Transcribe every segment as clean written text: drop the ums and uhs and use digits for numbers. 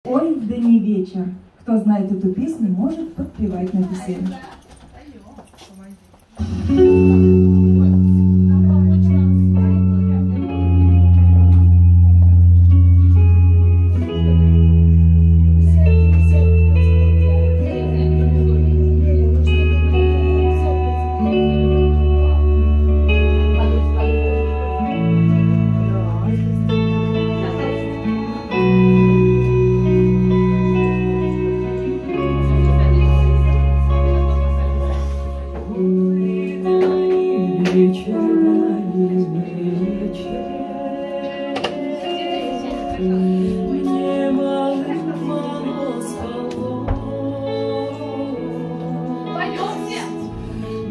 Ой, да не вечер. Кто знает эту песню, может подпевать на беседе.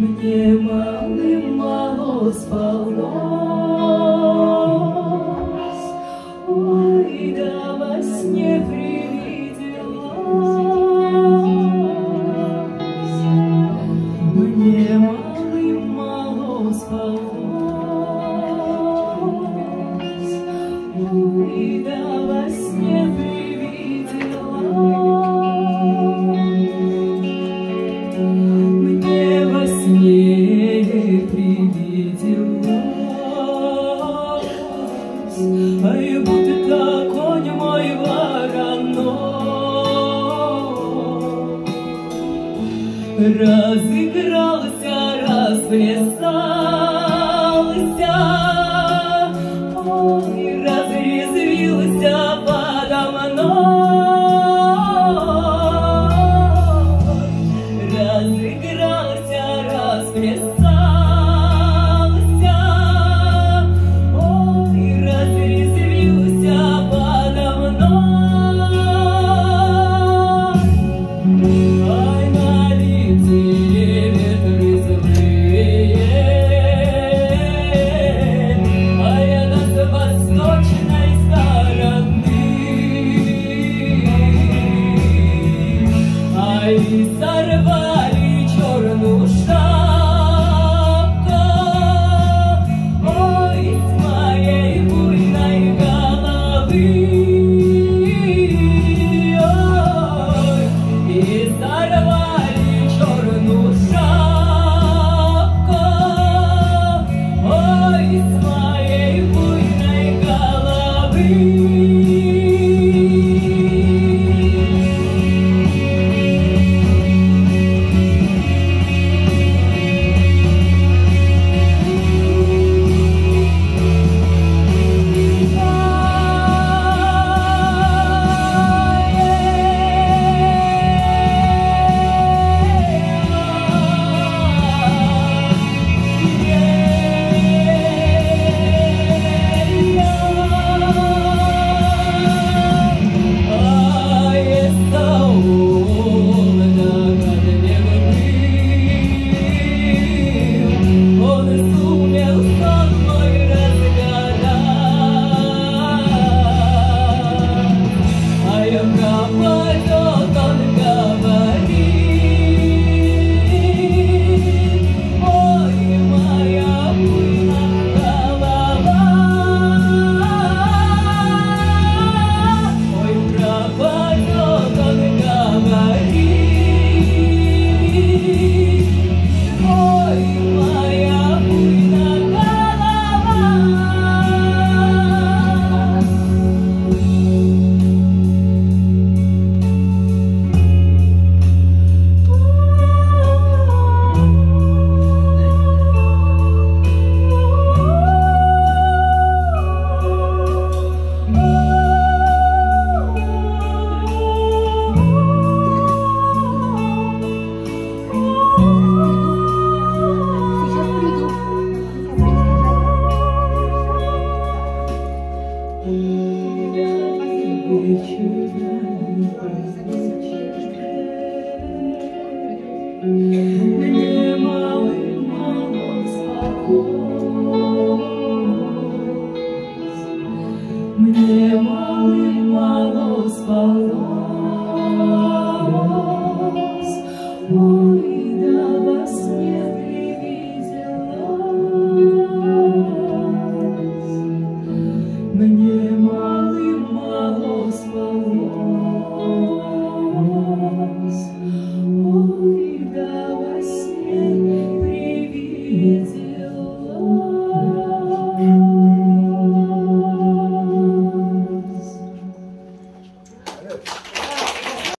Мне мало спалось, мне мало спалось, ой, да во сне привиделось, мне мало спалось, ой, да во сне привиделось, мне во сне привиделось, ай, будто конь мой вороной разыгрался, расплясался, ой, разрезвился подо мной, разыгрался, расплясался, ой, разрезвился подо мной. Ай, налетели ветры злые, а я с восточной стороны, ай, сорвали черную шапку, ой, с моей буйной головы, ой, и сорвали черную шапку, ой, с моей буйной головы. Мне мало спалось, мне мало спалось.